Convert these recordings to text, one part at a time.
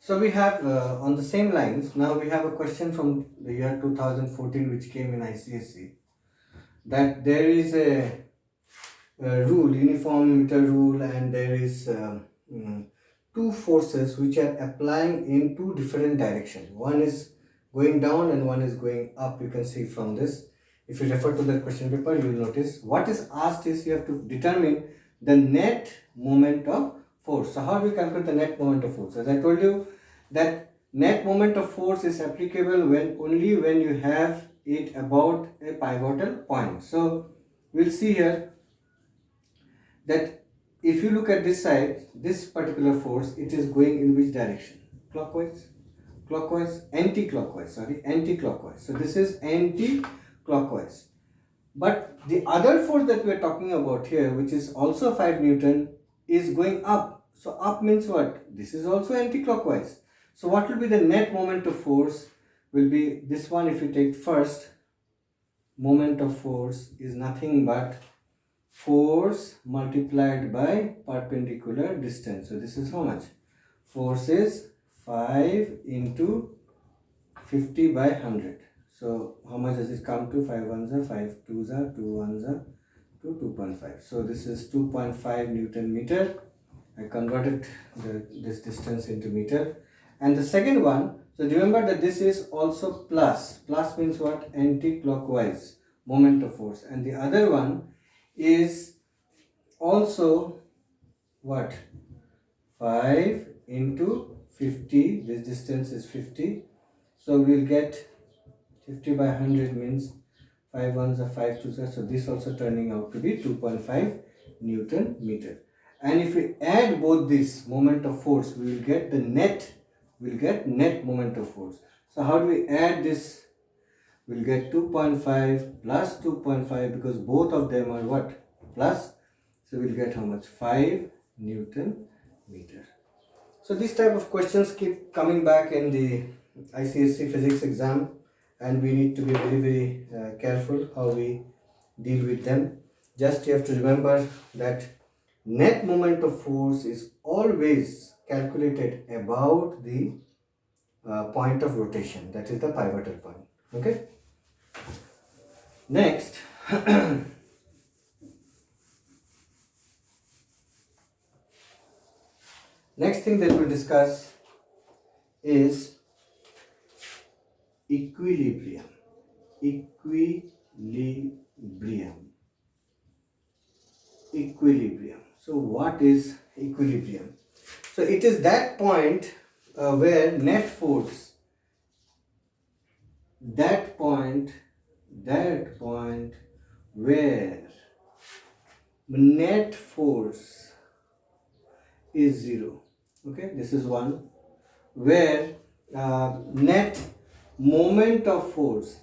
So we have on the same lines, now we have a question from the year 2014 which came in Icse, that there is a rule, uniformity rule, and there is mm, two forces which are applying in two different directions. One is going down and one is going up. You can see from this. If you refer to that question paper, you will notice what is asked is you have to determine the net moment of force. So how do we calculate the net moment of force? As I told you, that net moment of force is applicable when only when you have it about a pivotal point. So we'll see here that if you look at this side, this particular force, it is going in which direction? Clockwise, clockwise, anti-clockwise, sorry, anti-clockwise. So this is anti-clockwise. But the other force that we are talking about here, which is also 5 Newton, is going up. So up means what? This is also anti-clockwise. So what will be the net moment of force? Will be this one. If you take first, moment of force is nothing but force multiplied by perpendicular distance. So this is how much? Force is 5 into 50 by 100. So how much does it come to? 5 ones are 5 twos are 2 ones are 2.5. So this is 2.5 Newton meter. I converted this distance into meter. And the second one, so remember that this is also plus. Plus means what? Anti-clockwise moment of force. And the other one is also what? 5 into 50. This distance is 50. So we'll get 50 by 100 means 5 ones are 5 twos are. So this also turning out to be 2.5 Newton meter. And if we add both this moment of force, we will get the net. We'll get net moment of force. So how do we add this? We'll get 2.5 plus 2.5 because both of them are what? Plus. So we'll get how much? 5 Newton meter. So these type of questions keep coming back in the ICSE physics exam, and we need to be very careful how we deal with them. Just you have to remember that net moment of force is always calculated about the point of rotation, that is the pivotal point. Okay. Next, next thing that we'll discuss is equilibrium. Equilibrium. So what is equilibrium? So it is that point where net force, that point where net force is 0. Okay, this is one. Where net moment of force,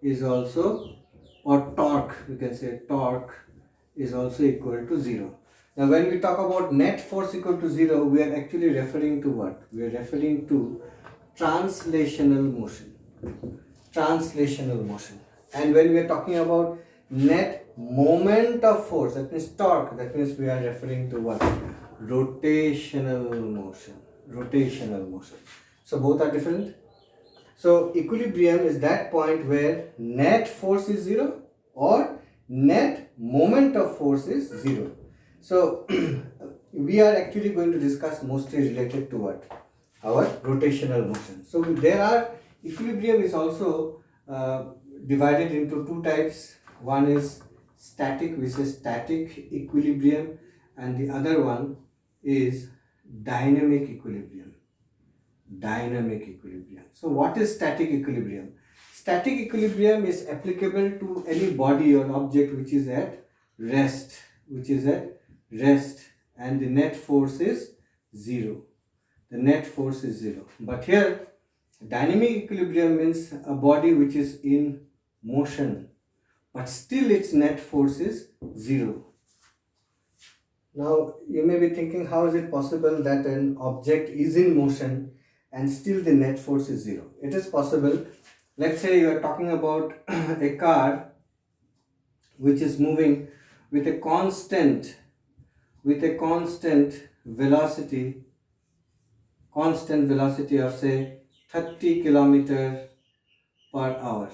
is also, or torque, you can say torque is also equal to 0. Now when we talk about net force equal to 0, we are actually referring to what? We are referring to translational motion. And when we are talking about net moment of force, that means torque, that means we are referring to what? Rotational motion. So both are different. So equilibrium is that point where net force is 0 or net moment of force is 0. So we are actually going to discuss mostly related to what? Our rotational motion. So there are, equilibrium is also divided into two types. One is static, which is static equilibrium, and the other one is dynamic equilibrium. So what is static equilibrium? Static equilibrium is applicable to any body or object which is at rest, and the net force is 0. But here dynamic equilibrium means a body which is in motion, but still its net force is 0. Now you may be thinking, how is it possible that an object is in motion and still the net force is 0? It is possible. Let's say you are talking about a car which is moving with a constant with a constant velocity of say 30 kilometer per hour.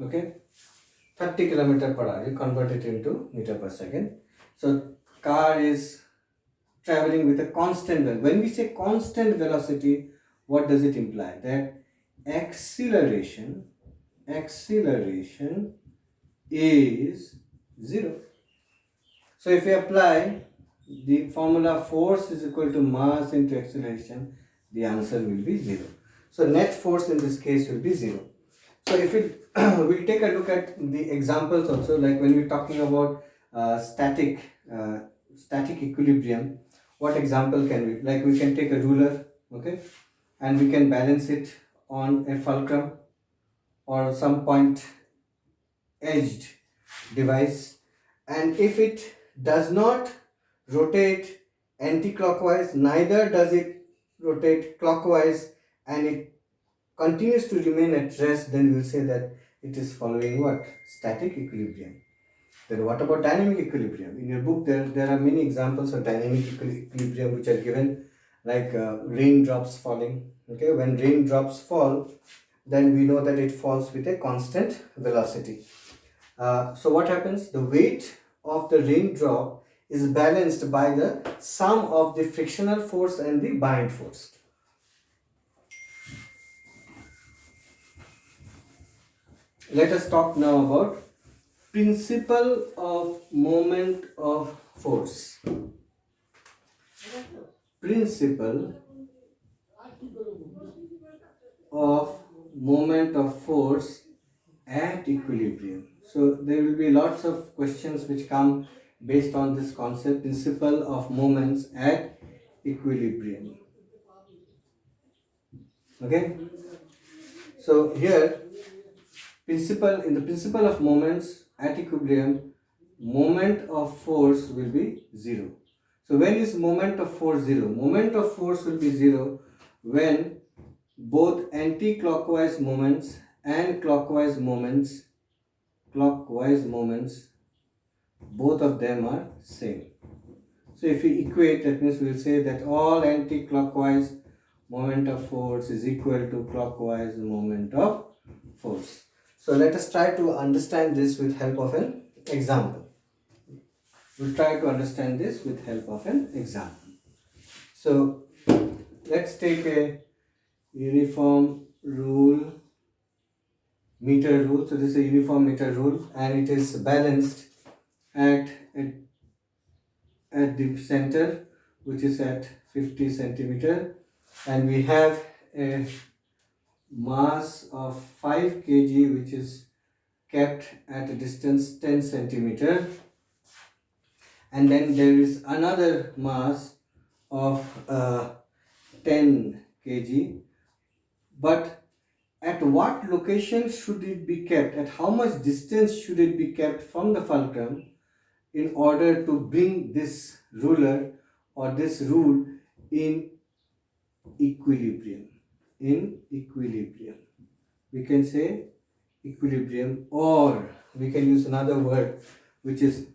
Okay, 30 kilometer per hour, you convert it into meter per second. So car is traveling with a constant when we say constant velocity, what does it imply? That acceleration is zero. So if we apply the formula force is equal to mass into acceleration, the answer will be zero. So net force in this case will be zero. So if we we'll take a look at the examples also, like when we're talking about static equilibrium, what example can we, like we can take a ruler, okay, and we can balance it on a fulcrum or some point edged device, and if it does not rotate anti-clockwise, neither does it rotate clockwise, and it continues to remain at rest, then we'll say that it is following what? Static equilibrium. Then what about dynamic equilibrium? In your book there are many examples of dynamic equilibrium which are given, like raindrops falling. Okay, when raindrops fall, then we know that it falls with a constant velocity. So what happens? The weight of the raindrop is balanced by the sum of the frictional force and the buoyant force. Let us talk now about principle of moment of force. Principle of moment of force at equilibrium. So there will be lots of questions which come based on this concept, principle of moments at equilibrium. Okay, so here in the principle of moments at equilibrium, moment of force will be zero. So when is moment of force zero? Moment of force will be zero when both anti-clockwise moments and clockwise moments, both of them are same. So if we equate, that means we will say that all anti-clockwise moment of force is equal to clockwise moment of force. So let us try to understand this with help of an example. We'll try to understand this with help of an example. So let's take a uniform rule, meter rule. So this is a uniform meter rule, and it is balanced at the center, which is at 50 centimeter, and we have a mass of 5 kg which is kept at a distance 10 centimeter, and then there is another mass of 10 kg, but at what location should it be kept, at how much distance should it be kept from the fulcrum in order to bring this ruler or this rule in equilibrium? We can say equilibrium, or we can use another word which is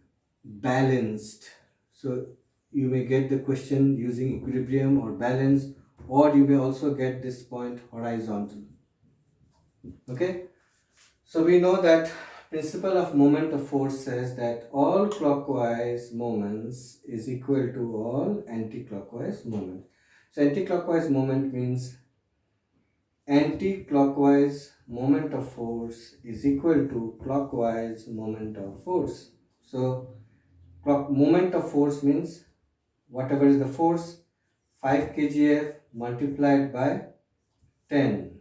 balanced. So you may get the question using equilibrium or balance, or you may also get this point horizontal. Okay, so we know that principle of moment of force says that all clockwise moments is equal to all anti-clockwise moment. So anti-clockwise moment means anti-clockwise moment of force is equal to clockwise moment of force. So moment of force means whatever is the force, 5 kgf multiplied by 10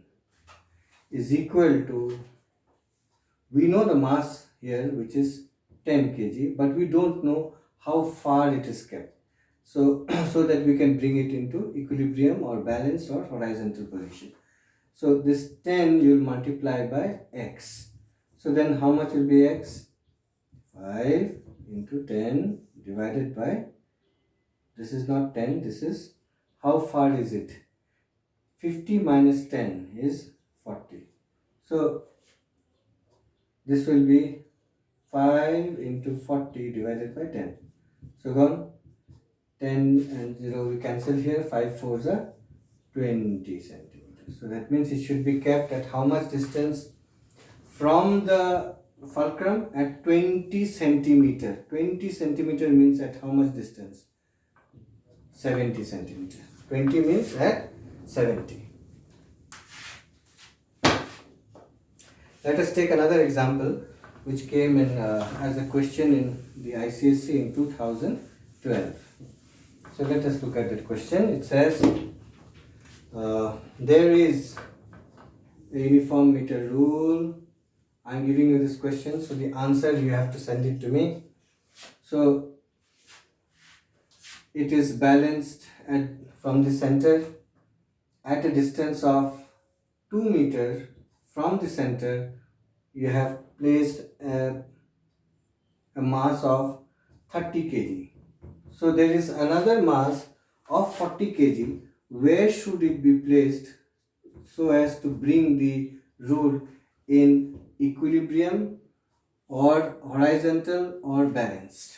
is equal to, we know the mass here which is 10 kg, but we don't know how far it is kept. So, so that we can bring it into equilibrium or balanced or horizontal position. So this 10 you will multiply by x. So then how much will be x? 5 into 10 divided by, this is not 10, this is, how far is it? 50 minus 10 is 40. So this will be 5 into 40 divided by 10. So gone 10 and 0 we cancel here, 5 4s are 20 centimeters. So that means it should be kept at how much distance from the fulcrum? At 20 centimeter. 20 centimeter means at how much distance? 70 centimeter. 20 means at 70. Let us take another example which came in as a question in the Icse in 2012. So let us look at that question. It says there is a uniform meter rule. I am giving you this question, so the answer you have to send it to me. So it is balanced from the center at a distance of 2 meters from the center. You have placed a mass of 30 kg. So there is another mass of 40 kg. Where should it be placed so as to bring the rule in equilibrium or horizontal or balanced?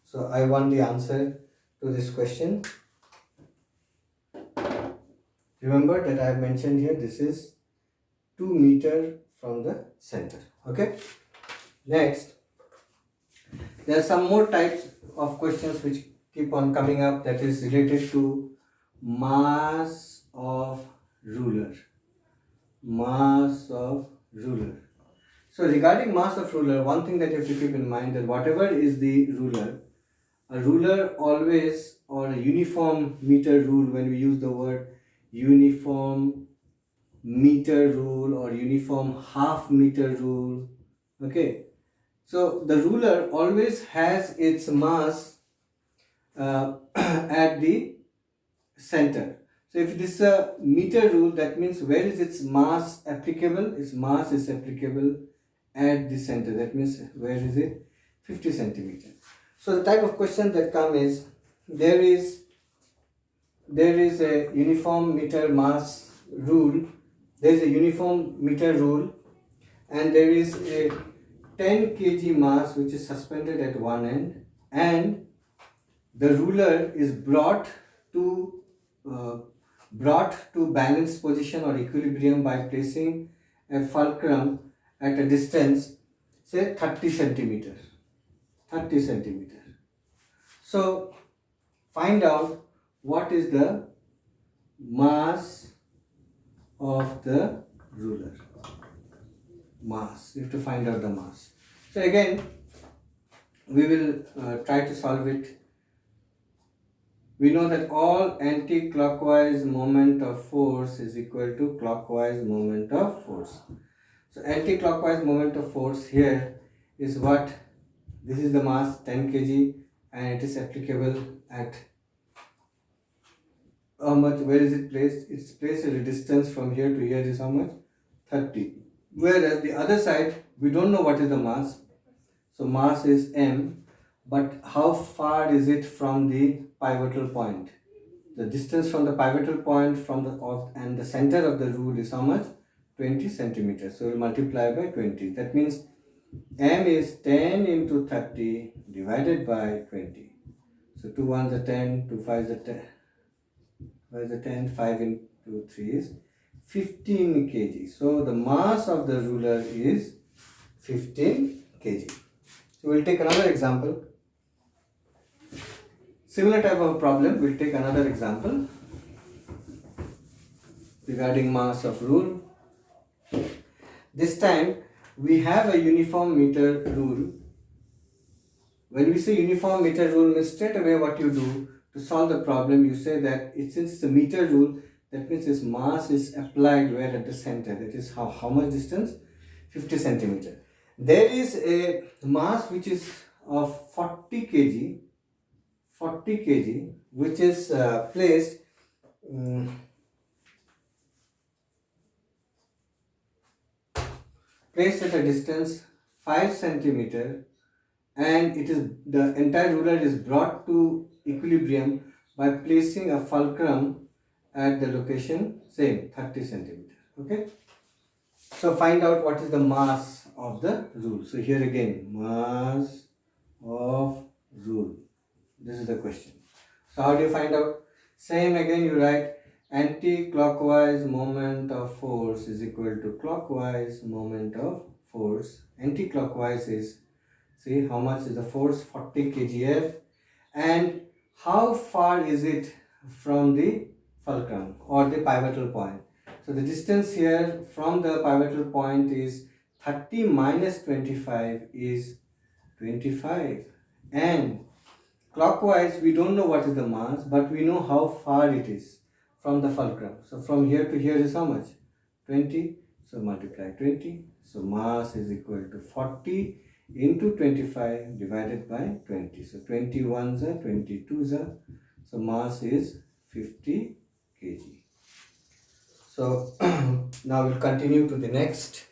So I want the answer to this question. Remember that I have mentioned here this is 2 meters from the center. Okay. Next, there are some more types of questions which keep on coming up, that is related to mass of ruler. Mass of ruler. So regarding mass of ruler, one thing that you have to keep in mind, that whatever is the ruler, a ruler always, or a uniform meter rule, when we use the word uniform meter rule or uniform half meter rule, okay, so the ruler always has its mass at the center. So if this is a meter rule, that means where is its mass applicable? Its mass is applicable at the center. That means where is it? 50 centimeter. So the type of question that come is, there is a uniform meter mass rule. There is a uniform meter rule, and there is a 10 kg mass which is suspended at one end, and the ruler is brought to balanced position or equilibrium by placing a fulcrum at a distance, say 30 centimeter. 30 centimeter. So find out what is the mass of the ruler. Mass. You have to find out the mass. So again, we will try to solve it. We know that all anti-clockwise moment of force is equal to clockwise moment of force. So anti-clockwise moment of force here is what? This is the mass 10 kg, and it is applicable at how much? Where is it placed? It's placed at a distance from here to here is how much? 30. Whereas the other side, we don't know what is the mass. So mass is m, but how far is it from the pivotal point? The distance from the pivotal point and the center of the rule is how much? 20 centimeters. So we'll multiply by 20. That means m is 10 into 30 divided by 20. So 2 1s are 10, 2 5s are 10, 5 is a 10, 5 into 3 is 15 kg. So the mass of the ruler is 15 kg. So we'll take another example. Similar type of problem, we'll take another example regarding mass of rule. This time we have a uniform meter rule. When we say uniform meter rule, means straight away what you do to solve the problem, you say that since it's a meter rule, that means its mass is applied where? At the center. That is how much distance? 50 centimeter. There is a mass which is of 40 kg, which is placed at a distance 5 centimeter, and the entire ruler is brought to equilibrium by placing a fulcrum at the location same 30 centimeter. Okay, so find out what is the mass of the rule. So here again, mass of rule, this is the question. So how do you find out? Same again, you write anti-clockwise moment of force is equal to clockwise moment of force. Anti-clockwise is, see how much is the force, 40 kgf, and how far is it from the fulcrum or the pivotal point. So the distance here from the pivotal point is 30 minus 25 is 25, and clockwise we don't know what is the mass, but we know how far it is from the fulcrum. So from here to here is how much? 20. So multiply 20. So mass is equal to 40 into 25 divided by 20. So 21s are 22s are. So mass is 50 kg. So now we'll continue to the next.